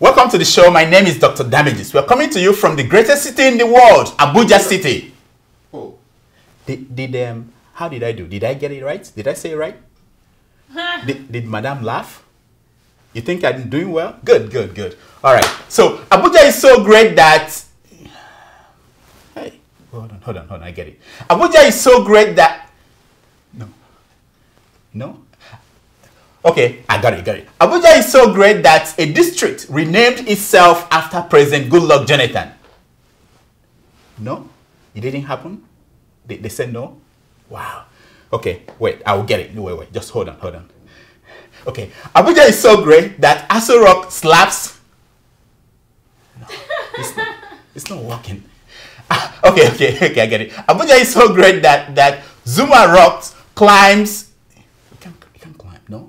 Welcome to the show. My name is Dr. Damages. We're coming to you from the greatest city in the world, Abuja City. Oh. How did I do? Did I get it right? Did I say it right? did Madam laugh? You think I'm doing well? Good, good, good. All right. So Abuja is so great that... Hey, hold on. I get it. Abuja is so great that... No? Okay, I got it. Abuja is so great that a district renamed itself after President Goodluck Jonathan. No? It didn't happen? They said no? Wow. Okay, wait, I will get it. Wait. Just hold on. Okay, Abuja is so great that Aso Rock slaps... No, it's not working. Okay, I get it. Abuja is so great that Zuma Rocks climbs... You can't climb, no?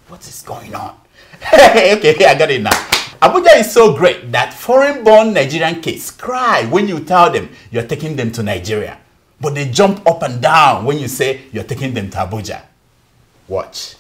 What is going on? Okay, I got it now. Abuja is so great that foreign-born Nigerian kids cry when you tell them you're taking them to Nigeria. But they jump up and down when you say you're taking them to Abuja. Watch.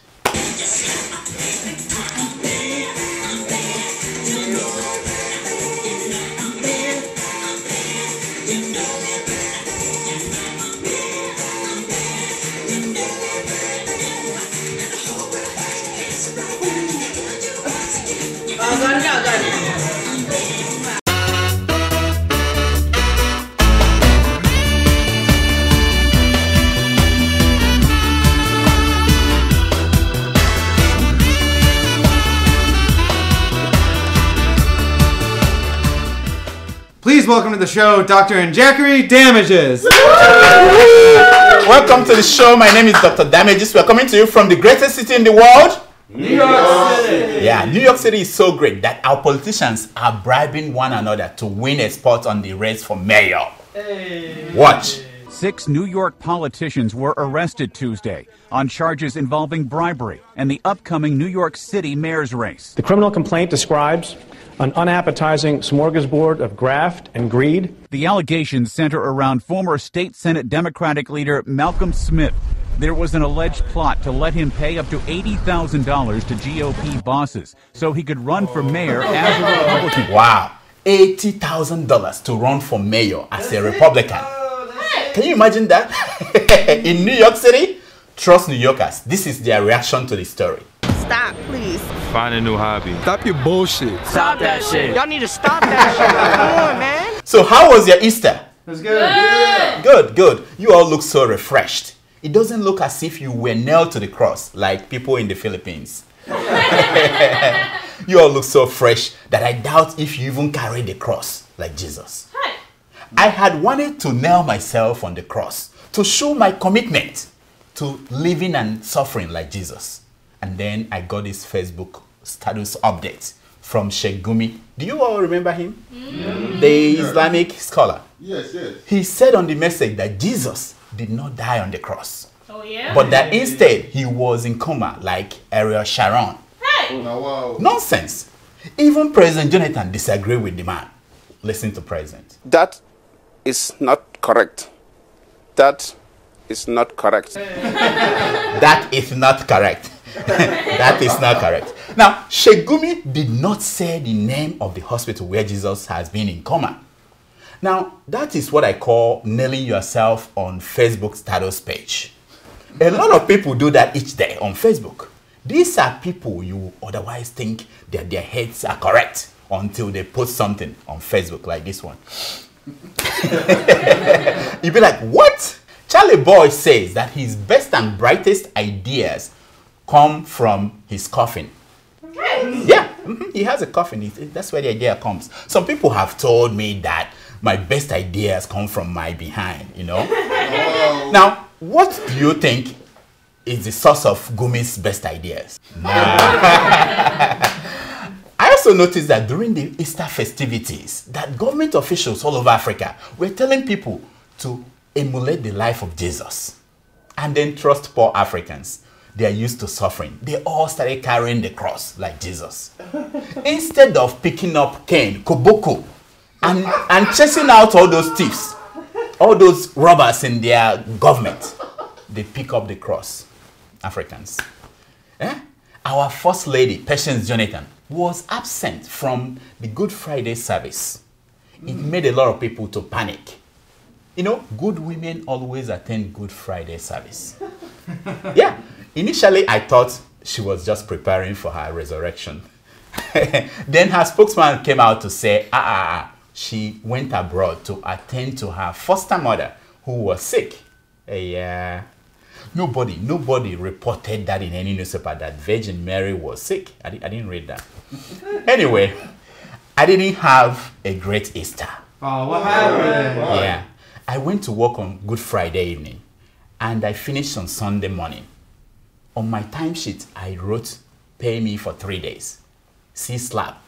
Please welcome to the show, Dr. Njakiri Damages. Welcome to the show. My name is Dr. Damages. We're coming to you from the greatest city in the world. New York City. Yeah, New York City is so great that our politicians are bribing one another to win a spot on the race for mayor. Hey. Watch. 6 New York politicians were arrested Tuesday on charges involving bribery and the upcoming New York City mayor's race. The criminal complaint describes an unappetizing smorgasbord of graft and greed. The allegations center around former state Senate Democratic leader Malcolm Smith. There was an alleged plot to let him pay up to $80,000 to GOP bosses so he could run for mayor as a Republican. Wow, $80,000 to run for mayor as a Republican. Can you imagine that? In New York City? Trust New Yorkers. This is their reaction to the story. Stop, please. Find a new hobby. Stop your bullshit. Stop that shit. Y'all need to stop that shit. Come on, man. So how was your Easter? It was good. Yeah. Good. You all look so refreshed. It doesn't look as if you were nailed to the cross like people in the Philippines. You all look so fresh that I doubt if you even carried the cross like Jesus. I had wanted to nail myself on the cross to show my commitment to living and suffering like Jesus. And then I got this Facebook status update from Sheikh Gumi. Do you all remember him? The Islamic scholar. Yes. He said on the message that Jesus did not die on the cross. Oh, yeah? But that instead he was in coma like Ariel Sharon. Hey! Oh, wow. Nonsense. Even President Jonathan disagreed with the man. Listen to President. That is not correct. That is not correct. That is not correct. That is not correct. Now, Sheikh Gumi did not say the name of the hospital where Jesus has been in coma. Now, that is what I call nailing yourself on Facebook status page. A lot of people do that each day on Facebook. These are people you otherwise think that their heads are correct until they put something on Facebook like this one. You'd be like, what? Charlie Boy says that his best and brightest ideas come from his coffin. Yeah, he has a coffin. That's where the idea comes. Some people have told me that my best ideas come from my behind, you know. Oh. Now, what do you think is the source of Gumi's best ideas? No. I also noticed that during the Easter festivities, that government officials all over Africa were telling people to emulate the life of Jesus and then trust poor Africans. They are used to suffering. They all started carrying the cross like Jesus. Instead of picking up cane, koboko, and chasing out all those thieves, all those robbers in their government, they pick up the cross. Africans. Our first lady, Patience Jonathan, was absent from the Good Friday service. It made a lot of people to panic. You know, good women always attend Good Friday service. Yeah, initially I thought she was just preparing for her resurrection. Then her spokesman came out to say, she went abroad to attend to her foster mother who was sick. Yeah. Nobody reported that in any newspaper that Virgin Mary was sick. I didn't read that. Anyway, I didn't have a great Easter. Oh, what happened? Yeah. I went to work on Good Friday evening and I finished on Sunday morning. On my timesheet, I wrote, pay me for 3 days. See slap.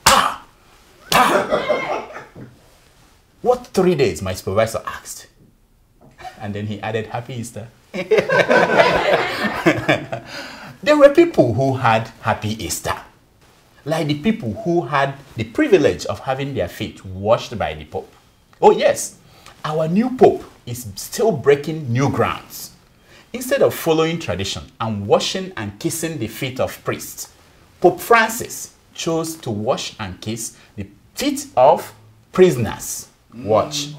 What 3 days? My supervisor asked. And then he added, Happy Easter. There were people who had Happy Easter. Like the people who had the privilege of having their feet washed by the Pope. Oh yes, our new Pope is still breaking new grounds. Instead of following tradition and washing and kissing the feet of priests, Pope Francis chose to wash and kiss the feet of prisoners. Watch.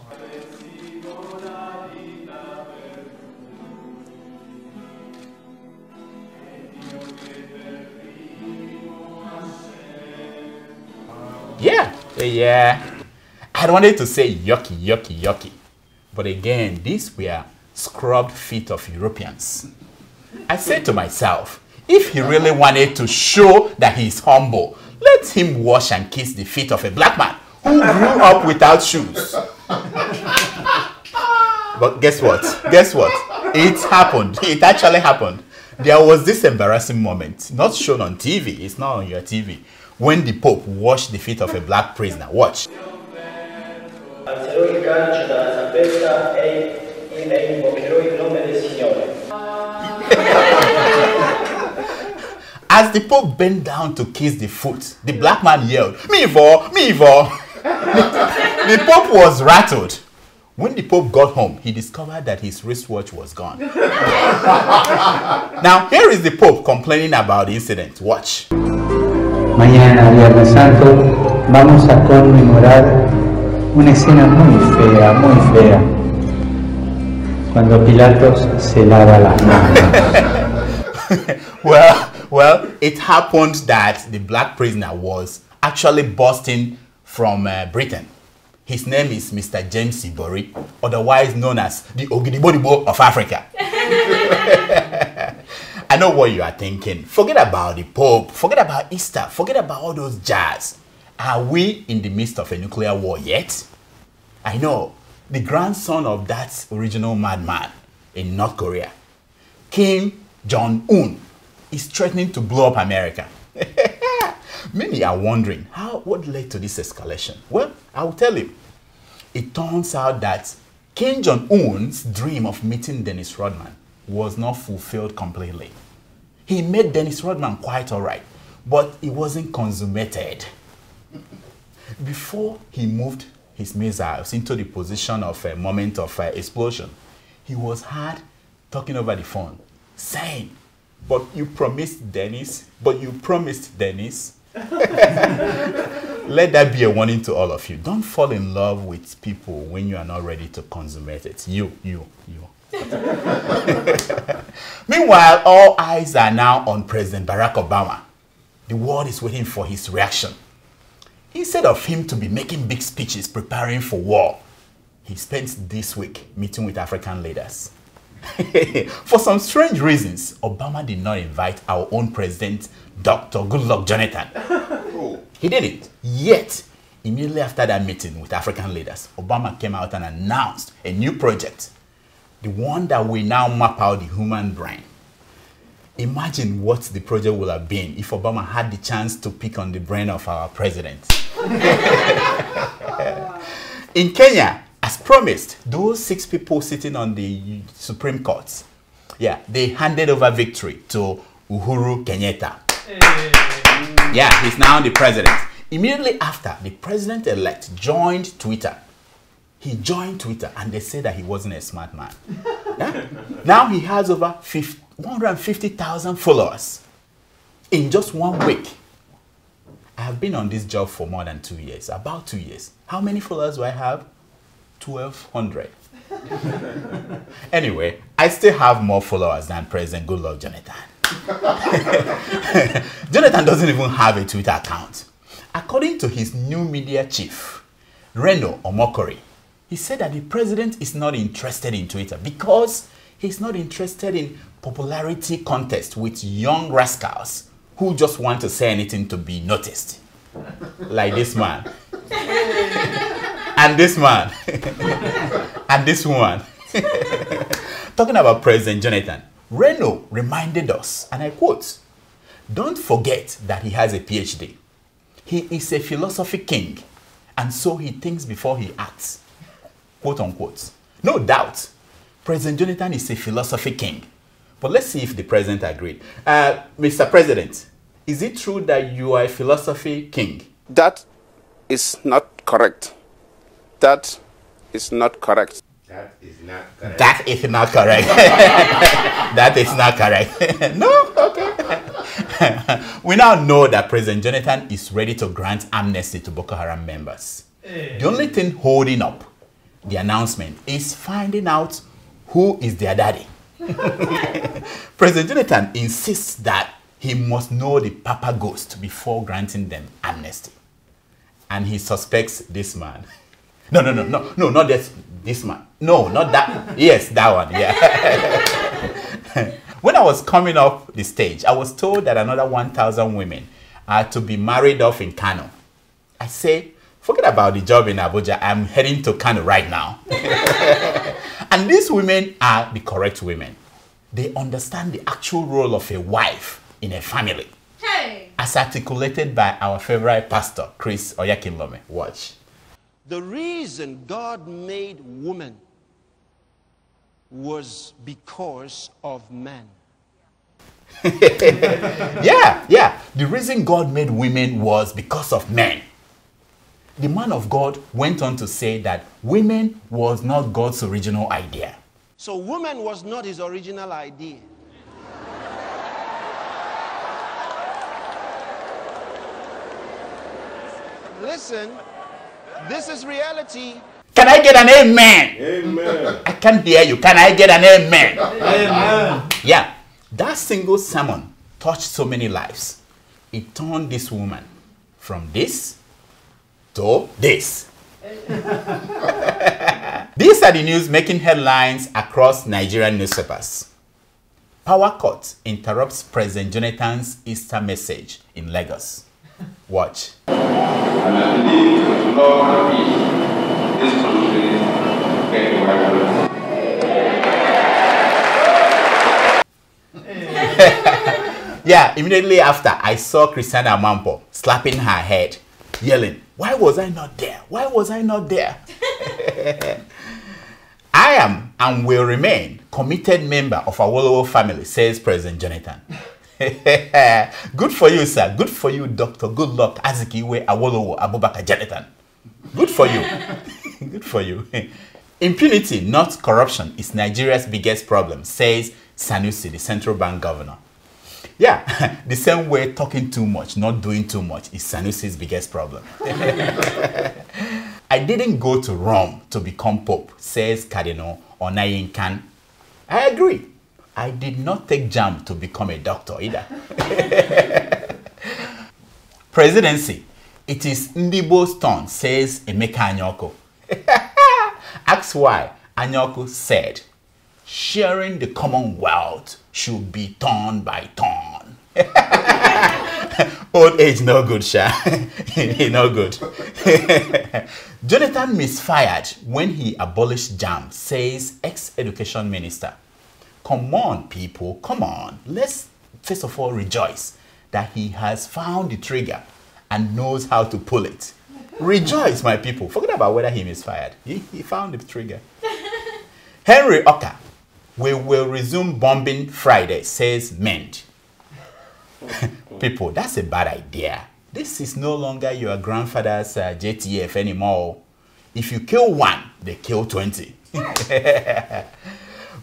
Yeah. I wanted to say yucky. But again, these were scrubbed feet of Europeans. I said to myself, if he really wanted to show that he is humble, let him wash and kiss the feet of a black man who grew up without shoes. But guess what? It happened. It actually happened. There was this embarrassing moment, not shown on TV, it's not on your TV, when the Pope washed the feet of a black prisoner. Watch. As the Pope bent down to kiss the foot, the black man yelled, "Me for, me for." The Pope was rattled. When the Pope got home, he discovered that his wristwatch was gone. Now, here is the Pope complaining about the incident. Watch. Mañana, Viernes Santo, vamos a conmemorar una escena muy fea, cuando Pilatos se lava las manos. Well, it happened that the black prisoner was actually bursting from Britain. His name is Mr. James Ibori, otherwise known as the Ogidibodibo of Africa. I know what you are thinking. Forget about the Pope, forget about Easter, forget about all those jazz. Are we in the midst of a nuclear war yet? I know, the grandson of that original madman in North Korea, Kim Jong-un, is threatening to blow up America. Many are wondering, what led to this escalation? Well, I'll tell you. It turns out that Kim Jong-un's dream of meeting Dennis Rodman was not fulfilled completely. He made Dennis Rodman quite all right, but it wasn't consummated. Before he moved his missiles into the position of a moment of explosion, he was heard talking over the phone, saying, but you promised Dennis. Let that be a warning to all of you. Don't fall in love with people when you are not ready to consummate it. You. Meanwhile, all eyes are now on President Barack Obama. The world is waiting for his reaction. Instead of him to be making big speeches preparing for war, he spent this week meeting with African leaders. For some strange reasons, Obama did not invite our own president, Dr. Goodluck Jonathan. He didn't. Yet, immediately after that meeting with African leaders, Obama came out and announced a new project, the one that will now map out the human brain. Imagine what the project would have been if Obama had the chance to pick on the brain of our president. In Kenya, as promised, those 6 people sitting on the Supreme Court, they handed over victory to Uhuru Kenyatta. Yeah, he's now the president. Immediately after, the president-elect joined Twitter. He joined Twitter and they said that he wasn't a smart man. Yeah? Now he has over 150,000 followers in just 1 week. I have been on this job for more than 2 years, about 2 years. How many followers do I have? 1,200. Anyway, I still have more followers than President Goodluck Jonathan. Jonathan doesn't even have a Twitter account. According to his new media chief, Reno Omokori, he said that the president is not interested in Twitter because he's not interested in popularity contest with young rascals who just want to say anything to be noticed. Like this man. And this man. And this woman. Talking about President Jonathan, Reno reminded us, and I quote, "Don't forget that he has a PhD. He is a philosophy king, and so he thinks before he acts." Quote unquote. No doubt, President Jonathan is a philosophy king. But let's see if the president agreed. Mr. President, is it true that you are a philosophy king? That is not correct. That is not correct. That is not correct. That is not correct. That is not correct. No? Okay. We now know that President Jonathan is ready to grant amnesty to Boko Haram members. The only thing holding up the announcement is finding out who is their daddy. President Jonathan insists that he must know the Papa Ghost before granting them amnesty. And he suspects this man. No, not this man. No, not that. Yes, that one, yeah. When I was coming up the stage, I was told that another 1,000 women are to be married off in Kano. I say, forget about the job in Abuja. I'm heading to Kano right now. And these women are the correct women. They understand the actual role of a wife in a family. Hey. As articulated by our favorite pastor, Chris Oyakinlome. Watch. The reason God made woman was because of man. Yeah. The reason God made women was because of men. The man of God went on to say that women was not God's original idea. So woman was not his original idea. Listen, this is reality. Can I get an amen? Amen. I can't hear you. Can I get an amen? Amen. Yeah, that single sermon touched so many lives. It turned this woman from this to this. These are the news making headlines across Nigerian newspapers. Power cut interrupts President Jonathan's Easter message in Lagos. Watch. And I believe with love and peace, this country will get the right way. Yeah, immediately after, I saw Christiana Amampo slapping her head, yelling, "Why was I not there? Why was I not there?" I am and will remain committed member of Awolowo family, says President Jonathan. Good for you, sir. Good for you, Dr. Goodluck Azikiwe Awolowo Abubakar Jonathan. Good for you. Good for you. Impunity, not corruption, is Nigeria's biggest problem, says Sanusi, the central bank governor. Yeah, the same way talking too much, not doing too much is Sanusi's biggest problem. I didn't go to Rome to become Pope, says Cardinal Onayinkan. I agree. I did not take JAM to become a doctor either. Presidency. It is Ndibo's turn, says Emeka Anyoko. Ask why. Anyoko said, sharing the Commonwealth should be turn by turn. Old age no good, Sha. No good. Jonathan misfired when he abolished JAM, says ex-education minister. Come on, people, come on. Let's first of all rejoice that he has found the trigger and knows how to pull it. Rejoice, my people. Forget about whether he misfired. He found the trigger. Henry Oka, we will resume bombing Friday, says Mend. People, that's a bad idea. This is no longer your grandfather's JTF anymore. If you kill one, they kill 20.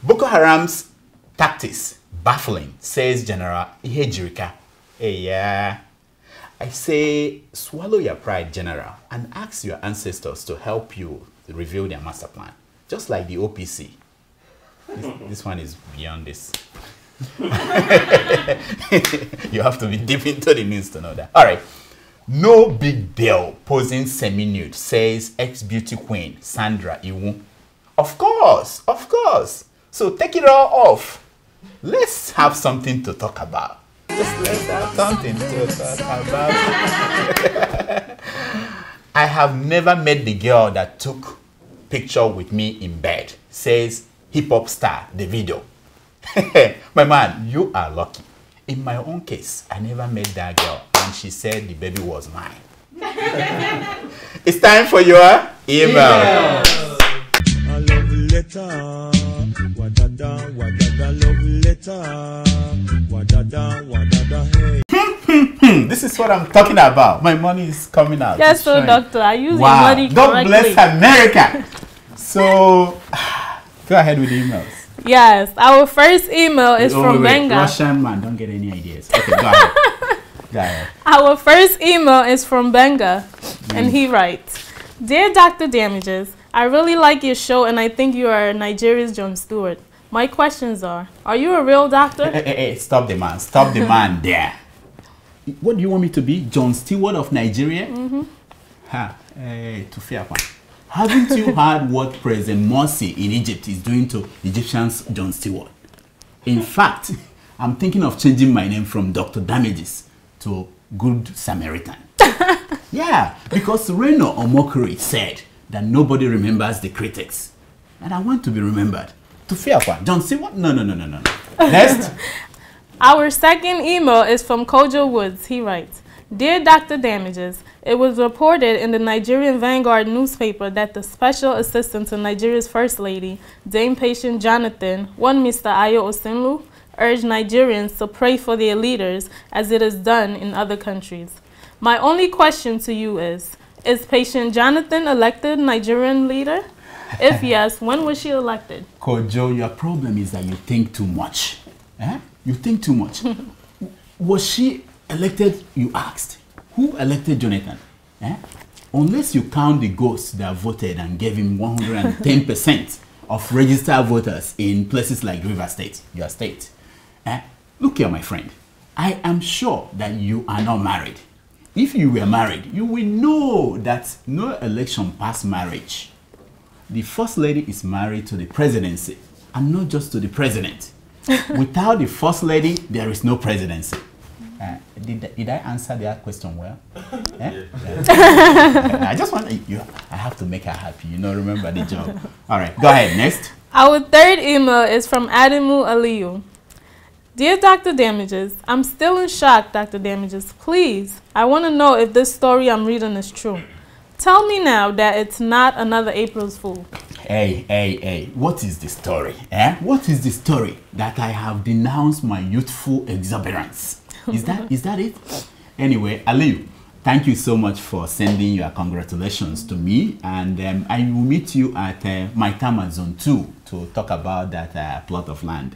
Boko Haram's tactics baffling, says General Ihejirika. Hey, yeah. I say, swallow your pride, General, and ask your ancestors to help you reveal their master plan. Just like the OPC. This one is beyond this. You have to be deep into the news to know that. All right. No big deal posing semi-nude, says ex-beauty queen Sandra Iwu. Of course, of course. So take it all off. Let's have something to talk about. Just let's have something to talk about. I have never met the girl that took picture with me in bed, says hip-hop star Davido. My man, you are lucky. In my own case, I never met that girl and she said the baby was mine. It's time for your email. A love letter. Wadada, wadada, love letter. Wadada, wadada, hey. This is what I'm talking about. My money is coming out. Yes, so doctor, I use wow. your money God correctly. bless America. So, go ahead with the emails. Yes, our first email is from Benga. Russian man, don't get any ideas. Okay, go ahead. Go ahead. Our first email is from Benga, and he writes, Dear Dr. Damages, I really like your show and I think you are Nigeria's Jon Stewart. My questions are you a real doctor? Hey, stop the man. Stop the man there. What do you want me to be? Jon Stewart of Nigeria? Ha, to fair one. Haven't you heard what President Morsi in Egypt is doing to Egyptians Jon Stewart? In fact, I'm thinking of changing my name from Dr. Damages to Good Samaritan. Yeah, because Reno Omokri said that nobody remembers the critics. And I want to be remembered. To fair one. Jon Stewart? No. Next. Our second email is from Kojo Woods. He writes, Dear Dr. Damages, it was reported in the Nigerian Vanguard newspaper that the special assistant to Nigeria's First Lady, Dame Patient Jonathan, one Mr. Ayo Osinlu, urged Nigerians to pray for their leaders as it is done in other countries. My only question to you is Patient Jonathan elected Nigerian leader? If yes, when was she elected? Kojo, your problem is that you think too much. You think too much. Was she elected, you asked? Who elected Jonathan? Unless you count the ghosts that voted and gave him 110% of registered voters in places like River State, your state. Look here, my friend. I am sure that you are not married. If you were married, you will know that no election past marriage. The First Lady is married to the presidency and not just to the president. Without the First Lady, there is no presidency. Did I answer that question well? I just want you. I have to make her happy. Remember the job. All right, go ahead. Next. Our third email is from Adamu Aliyu. Dear Dr. Damages, I'm still in shock, Dr. Damages. Please, I want to know if this story I'm reading is true. Tell me now that it's not another April's Fool. Hey, what is the story? What is the story that I have denounced my youthful exuberance? Is that it? Anyway, Aliyu, thank you so much for sending your congratulations to me, and I will meet you at my time at Zone 2 to talk about that plot of land,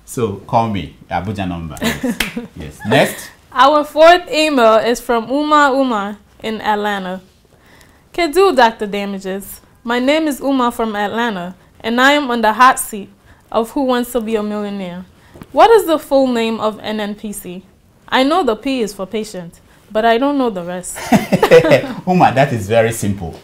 So call me, Abuja number. Yes. Next. Our fourth email is from Uma in Atlanta. Kedu, Dr. Damages. My name is Uma from Atlanta, and I am on the hot seat of Who Wants to Be a Millionaire. What is the full name of NNPC? I know the P is for patient, but I don't know the rest. Uma, that is very simple.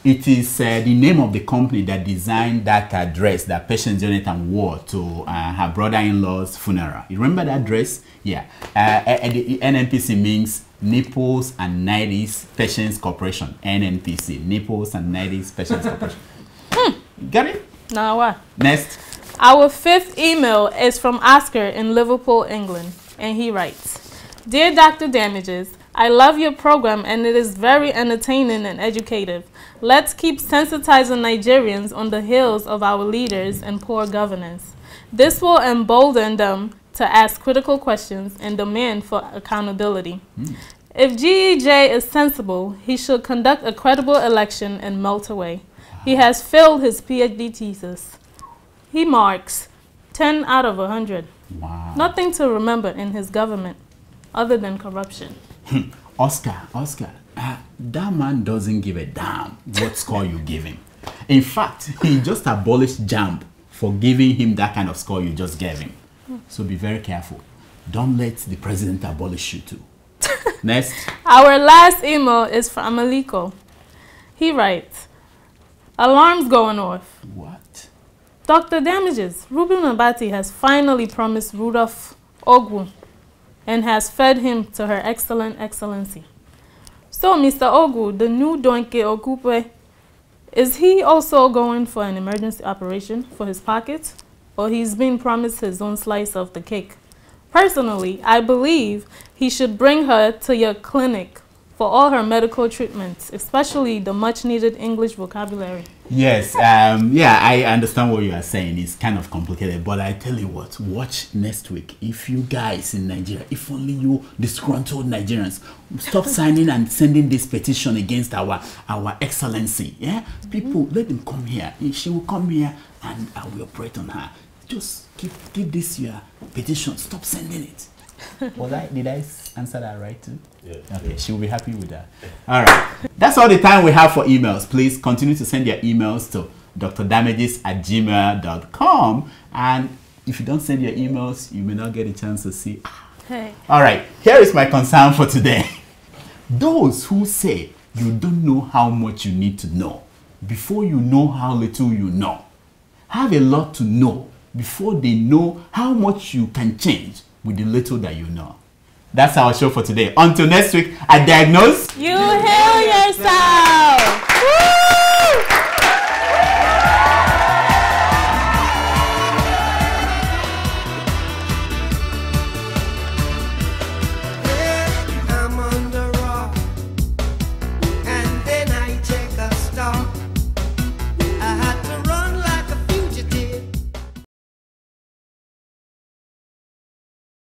It is the name of the company that designed that dress that Patient Jonathan wore to her brother-in-law's funeral. You remember that dress? Yeah. The NNPC means Nipples and Nighties Patients Corporation. NNPC, Nipples and Nighties Patients Corporation. Got it? Now what? Next. Our fifth email is from Oscar in Liverpool, England, and he writes, Dear Dr. Damages, I love your program and it is very entertaining and educative. Let's keep sensitizing Nigerians on the heels of our leaders and poor governance. This will embolden them to ask critical questions and demand for accountability. If GEJ is sensible, he should conduct a credible election and melt away. He has failed his PhD thesis. He marks 10 out of 100. Wow. Nothing to remember in his government other than corruption. Oscar, that man doesn't give a damn what score you give him. In fact, he just abolished JAMB for giving him that kind of score you just gave him. So be very careful. Don't let the president abolish you too. Next. Our last email is from Aliko. He writes, alarms going off. What? Dr. Damages, Ruben Abati has finally promised Rudolph Ogwu and has fed him to her excellent excellency. So, Mr. Ogwu, the new donkey Okupe, is he also going for an emergency operation for his pocket? Or he's been promised his own slice of the cake? Personally, I believe he should bring her to your clinic for all her medical treatments, especially the much-needed English vocabulary. Yes, yeah, I understand what you are saying. It's kind of complicated, but I tell you what, watch next week. If you guys in Nigeria, if only you disgruntled Nigerians, stop signing and sending this petition against our excellency. Yeah, people, let them come here. She will come here and I will operate on her. Just give this your petition. Stop sending it. Did I answer that right too? Yeah. Okay, she'll be happy with that. All right. That's all the time we have for emails. Please continue to send your emails to drdamages@gmail.com. And if you don't send your emails, you may not get a chance to see. Hey. All right. Here is my concern for today. Those who say you don't know how much you need to know before you know how little you know have a lot to know before they know how much you can change with the little that you know. That's our show for today. Until next week, I diagnose. You heal yourself.